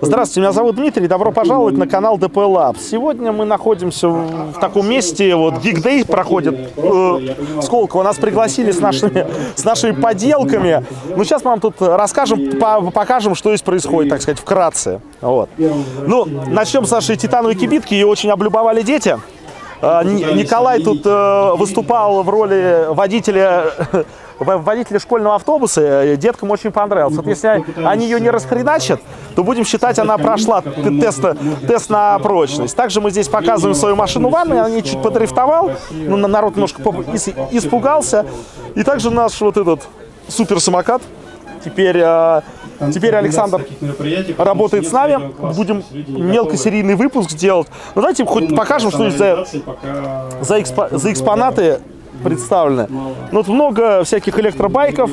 Здравствуйте, меня зовут Дмитрий, добро пожаловать на канал DP Labs. Сегодня мы находимся в таком месте, вот Geek Day проходит Сколково. Нас пригласили с нашими поделками. Ну, сейчас мы вам тут расскажем, покажем, что здесь происходит, так сказать, вкратце. Вот. Ну, начнем с нашей титановой кибитки, ее очень облюбовали дети. Николай тут выступал в роли водителя школьного автобуса. Деткам очень понравилось. Вот если они ее не расхреначат, то будем считать, она прошла тест на прочность. Также мы здесь показываем свою машину ванной. Она чуть подрифтовал, ну, народ немножко испугался. И также наш вот этот суперсамокат. Теперь Александр работает с нами. Будем мелкосерийный выпуск делать. Ну, давайте хоть покажем, что здесь за экспонаты представлены. Ну, вот много всяких электробайков.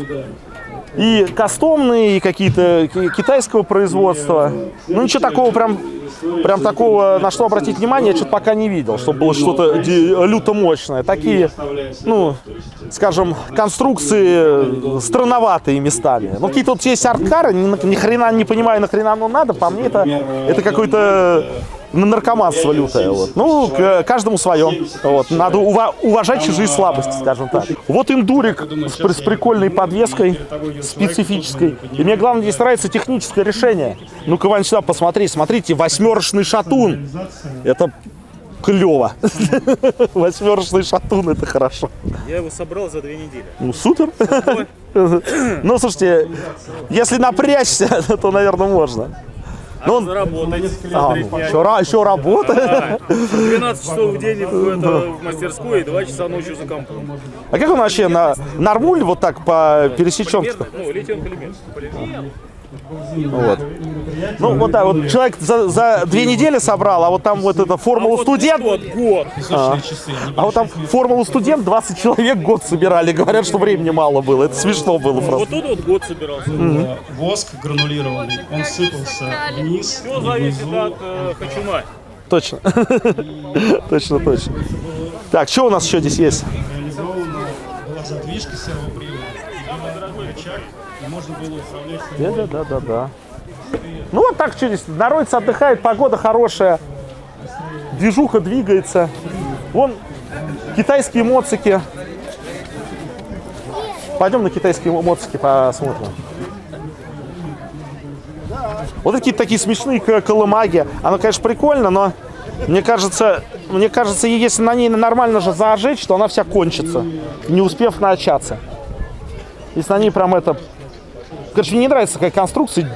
И кастомные, и какие-то китайского производства. Ну, ничего такого прям такого, на что обратить внимание, я что-то пока не видел, чтобы было что-то люто мощное. Такие, ну, скажем, конструкции странноватые местами. Ну, какие-то вот есть арткары, ни хрена не понимаю, нахрена оно надо. По мне, это какое-то наркоманство лютое. Вот. Ну, каждому свое. Вот. Надо уважать чужие слабости, скажем так. Вот индурик с прикольной подвеской, специфической. И мне главное здесь нравится техническое решение. Ну-ка, Вань, сюда посмотри. Смотрите, восьмерочный шатун. Это клево. Восьмерочный шатун, это хорошо. Я его собрал за 2 недели. Ну, супер. Ну, слушайте, если напрячься, то, наверное, можно. Ну, заработать. Еще работает. 12 часов в день в мастерской и 2 часа ночью за компом. А как он вообще нормуль вот так по пересеченке? Ну, литиум-полимер. Вот. Ну, вот так вот человек за 2 недели собрал, а вот там вот это формулу студент. Год. А вот там формулу студент 20 человек год собирали. Говорят, что времени мало было. Это смешно было просто. Вот тут вот год собирался. Воск гранулированный, он сыпался вниз. Все зависит от хачуна. Точно. Точно. Так, что у нас еще здесь есть? Реализована была задвижка сервопривода. Рычаг, и можно было управлять. Да. Ну вот так что здесь. Народец отдыхает, погода хорошая. Движуха двигается. Вон китайские моцики. Пойдем на китайские моцики посмотрим. Вот какие-то такие смешные колымаги. Оно, конечно, прикольно, но мне кажется, если на ней нормально же зажечь, то она вся кончится, не успев начаться. Если на ней прям это... Короче, мне не нравится такая конструкция,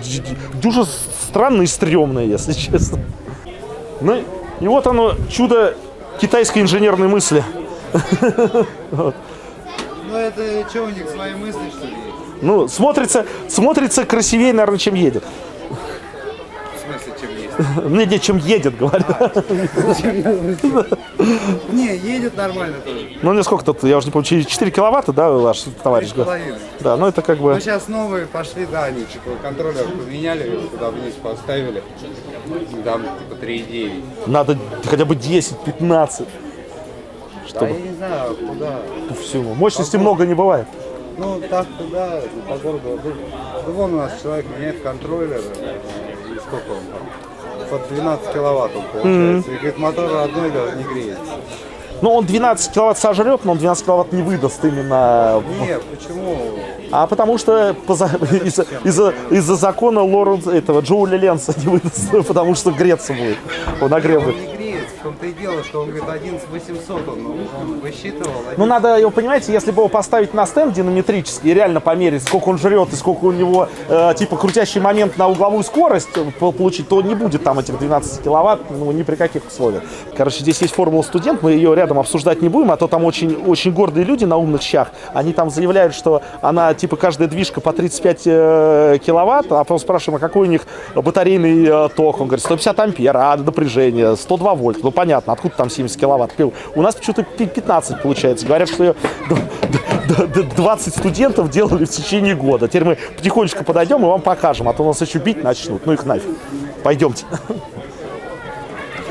дюжа странная и стрёмная, если честно. Ну, и вот оно, чудо китайской инженерной мысли. Ну, это что, у них свои мысли, что ли, есть? Ну, смотрится красивее, наверное, чем едет. В смысле, чем есть? Мне чем едет, говорят. Не, едет нормально тоже. Ну, мне сколько тут, я уже не помню, 4 киловатта, да, ваш товарищ? 3,5. Да, ну это как бы... Ну, сейчас новые пошли, да, они типа контроллер поменяли, его туда вниз поставили. Там типа 3,9. Надо хотя бы 10-15. Да, я не знаю, куда. По всему. Мощности много не бывает. Ну, так туда, по городу. Да вон у нас человек меняет контроллер. И сколько он там? Под 12 киловатт он получается. И говорит, мотор родной даже не греет. Ну, он 12 киловатт сожрет, но он 12 киловатт не выдаст именно. Нет, почему? А потому что из-за закона Лоренса, этого Джоуля Ленса не выдаст, потому что греться будет. Он нагревает. Он не греет, в том-то и дело, что он говорит 11800 он высчитывал. Ну, надо его, понимаете, если бы его поставить на стенд динамометрический и реально померить, сколько он жрет и сколько у него, типа, крутящий момент на угловую скорость получить, то не будет там этих 12 киловатт, ну, ни при каких условиях. Короче, здесь есть формула студент, мы ее рядом обсуждать не будем, а то там очень гордые люди на умных щах, они там заявляют, что она, типа, каждая движка по 35 киловатт, а потом спрашиваем, а какой у них батарейный ток, он говорит, 150 ампер, а напряжение 102 вольта, ну, понятно, откуда там 70 киловатт. У нас почему-то 15 получается, говорят, что ее 20 студентов делали в течение года. Теперь мы потихонечку подойдем и вам покажем, а то нас еще бить начнут, ну их нафиг. Пойдемте.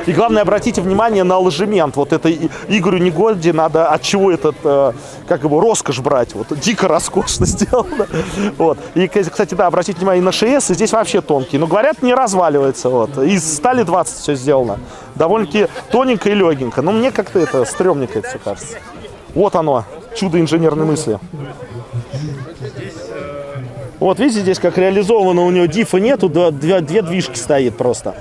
И главное, обратите внимание на ложемент. Вот это Игорю Негольде надо от чего этот, как его, роскошь брать. Вот дико роскошно сделано. Вот. И, кстати, да, обратите внимание на ШС, и здесь вообще тонкий. Но, говорят, не разваливается. Вот. Из стали 20 все сделано. Довольно-таки тоненько и легенько. Но мне как-то это стрёмненько это все кажется. Вот оно, чудо инженерной мысли. Вот видите, здесь как реализовано, у него дифа нету, две движки стоит просто.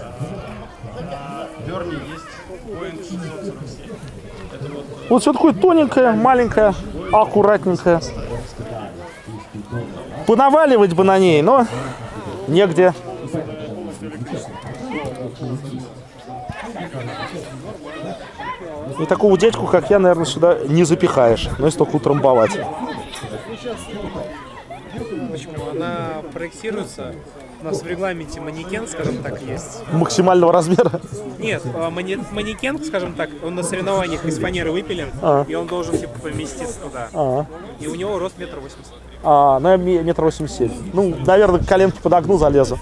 Вот все такое тоненькое, маленькое, аккуратненькое. Понаваливать бы на ней, но негде. И такого дядьку, как я, наверное, сюда не запихаешь, но если только утрамбовать. Почему? Она проектируется, у нас в регламенте манекен, скажем так, есть. Максимального размера? Нет, манекен, скажем так, он на соревнованиях из фанеры выпилен, и он должен типа поместиться туда. И у него рост 1,80 м. Ну я 1,87 м. Ну, наверное, коленки подогну, залезу.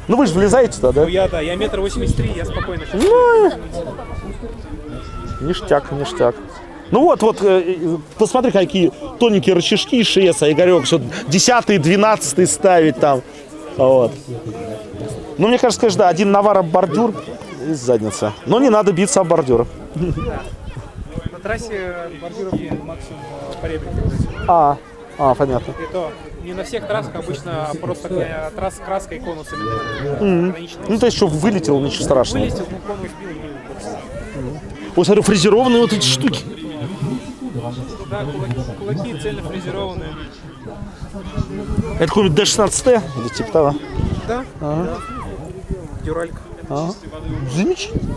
Ну вы же влезаете туда, да? Ну я 1,83 м, я спокойно сейчас. Ну, ништяк, ништяк. Ну вот, посмотри, какие тоненькие рычажки ШС, Игорек, что 10-й, 12-й ставить там. Вот. Ну, мне кажется, конечно, да, один навар об бордюр из задницы. Но не надо биться об бордюр. На трассе бордюров максимум по ребрике. Понятно. И то не на всех трассах, обычно просто трасса краской и конусами. Ну, то есть, что вылетел, ничего страшного. Вылетел, конус сбил. Ой, смотрю, фрезерованные вот эти штуки. Да, кулаки цельно фрезерованные. Это какой-нибудь D16T или типа того? Да, дюралька. Замечательно.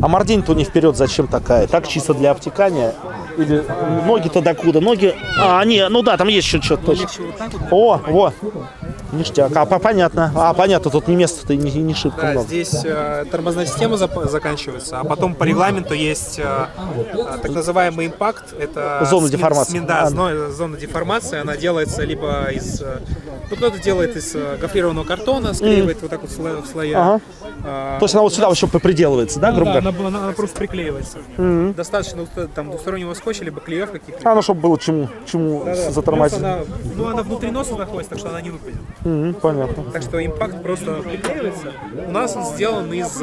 А мордень-то не вперед зачем такая? Так чисто для обтекания? Или ноги-то докуда? Ноги... ну да, там есть еще что-то точно. Во! Ништяк. Понятно. Понятно, тут не место-то не шибко Да, много. здесь тормозная система заканчивается, а потом по регламенту есть так называемый импакт. Это зона деформации. Зона деформации. Она делается либо из... кто-то делает из гофрированного картона, склеивает вот так вот в слоя. То есть она вот сюда еще приделывается, да, грубо говоря? Она просто приклеивается. Достаточно там двустороннего скотча, либо клеев каких-то. Ну, чтобы было чему затормозить. Она внутри носа находится, так что она не выпадет. Понятно. Так что импакт просто приклеивается. У нас он сделан из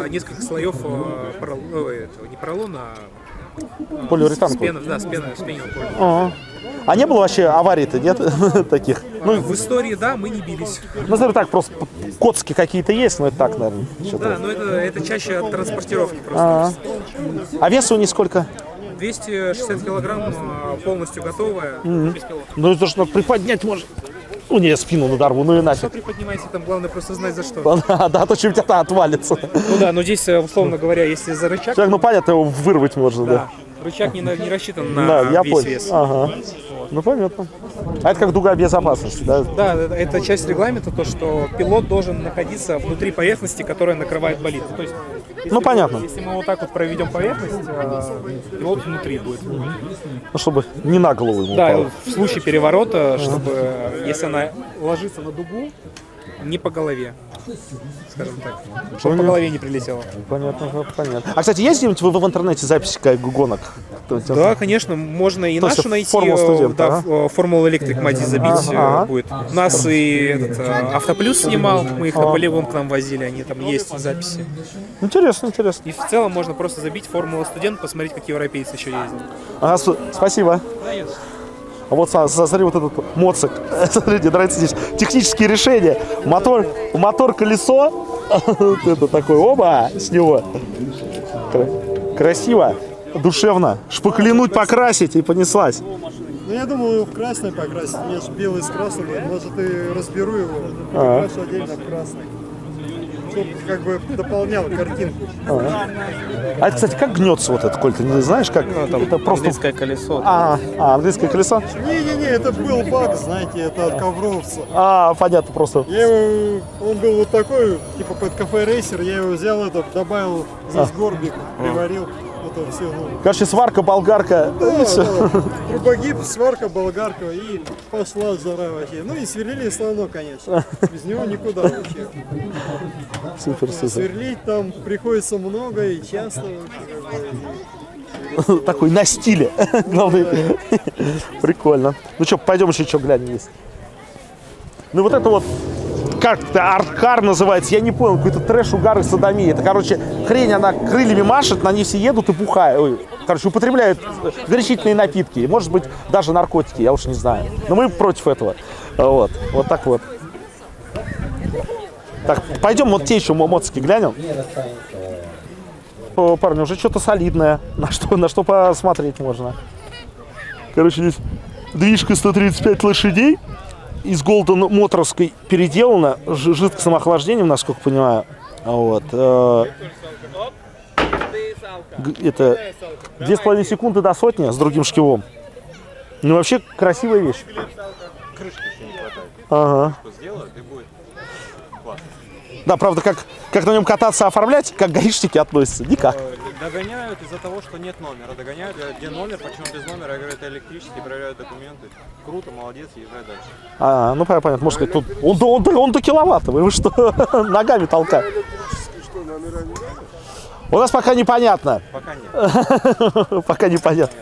нескольких слоев не поролона, а Полиуретан. с пенового поля. А не было вообще аварий-то, нет? Таких? Ну, в истории, да, мы не бились. Ну, смотри, так, просто коцки какие-то есть, но это так, наверное. Да, но это чаще от транспортировки просто. А вес у них сколько? 260 килограмм, полностью готовая. Ну, это же надо приподнять может. У нее спину надорву, ну и Что нафиг. приподнимаете, там главное просто знать за что. Да, а то что у тебя отвалится. Ну да, но здесь, условно говоря, если за рычаг, Ну, понятно, его вырвать можно, да. рычаг не рассчитан Да, на я весь понял. вес. Ага. Ну, понятно. А это как дуга безопасности, да? Да, это часть регламента, то, что пилот должен находиться внутри поверхности, которая накрывает болид. То есть, если понятно. Если мы вот так вот проведем поверхность, пилот внутри будет. Ну, чтобы не на голову ему Да, упало. в случае переворота, чтобы, если она ложится на дугу, не по голове, скажем так, чтобы по голове не прилетело. Понятно. А, кстати, есть где-нибудь в интернете записи гонок? Да, конечно, можно и То есть нашу найти, Формула студента, Формула Электрик Мади забить будет. У нас и Автоплюс снимал, мы их на полигон к нам возили, они там есть записи. Интересно. И в целом можно просто забить Формула Студент, посмотреть, как европейцы еще ездят. Спасибо. А вот смотри, вот этот моцик. Смотрите, нравится здесь технические решения. Мотор, колесо. Это такой, оба, с него. Красиво, душевно. Шпаклянуть, покрасить и понеслась. Ну, я думал его в красный покрасить. Я же белый с красным. Может, и разберу его, покрашу отдельно в красный. Чтобы как бы дополнял картинку. А это, кстати, как гнется вот это, Коль, ты не знаешь, как? Это просто... Английское колесо. Английское колесо? Не-не-не, это был баг, знаете, это от ковровца. Понятно, просто. Он был вот такой, типа под кафе рейсер, я его взял, добавил здесь горбик, приварил. Вот это все. Ну, Короче, сварка, болгарка, и все. да. Трубогиб, сварка, болгарка и пошла жара вообще. Ну и сверлили станок, конечно. Без него никуда вообще. Супер, супер. Сверлить там приходится много и часто. Вообще, как бы, Такой на стиле. Главное. Прикольно. Ну что, пойдем еще что глянем есть. Ну вот это вот, как-то арткар называется, я не понял, какой-то трэш, угар и садомия. Это, короче, хрень, она крыльями машет, на ней все едут и бухают. Ой, короче, употребляют горячительные напитки. И, может быть, даже наркотики, я уж не знаю. Но мы против этого. Вот, вот так вот. Так, пойдем вот те еще моцики глянем. О, парни, уже что-то солидное, на что посмотреть можно. Короче, здесь движка 135 лошадей. Из Golden Моторской переделана, жидкостным охлаждением, насколько понимаю. Вот. Это 2,5 секунды до сотни с другим шкивом. Ну, вообще, красивая вещь. Крышки еще не хватает. Ага. Сделают и будет классно. Да, правда, как на нем кататься, оформлять, как гаишники относятся? Никак. Догоняют из-за того, что нет номера. Догоняют, где номер, почему без номера, я говорю, это электрический, проверяют документы. Круто, молодец, езжай дальше. Ну понятно, можно сказать, тут он до киловатта, вы что, ногами толкать. У нас пока непонятно. Пока нет. Пока непонятно.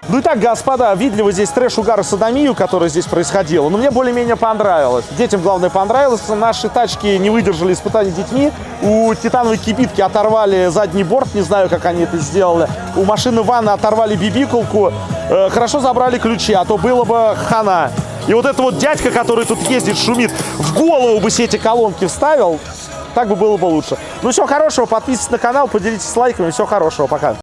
Ну и так, господа, видели вы здесь трэш, угар и садомию, которая здесь происходила. Но мне более-менее понравилось. Детям, главное, понравилось. Наши тачки не выдержали испытаний детьми. У титановой кибитки оторвали задний борт, не знаю, как они это сделали. У машины ванны оторвали бибикулку. Хорошо забрали ключи, а то было бы хана. И вот этот вот дядька, который тут ездит, шумит, в голову бы все эти колонки вставил, так бы было бы лучше. Ну, всего хорошего, подписывайтесь на канал, поделитесь лайками, всего хорошего, пока.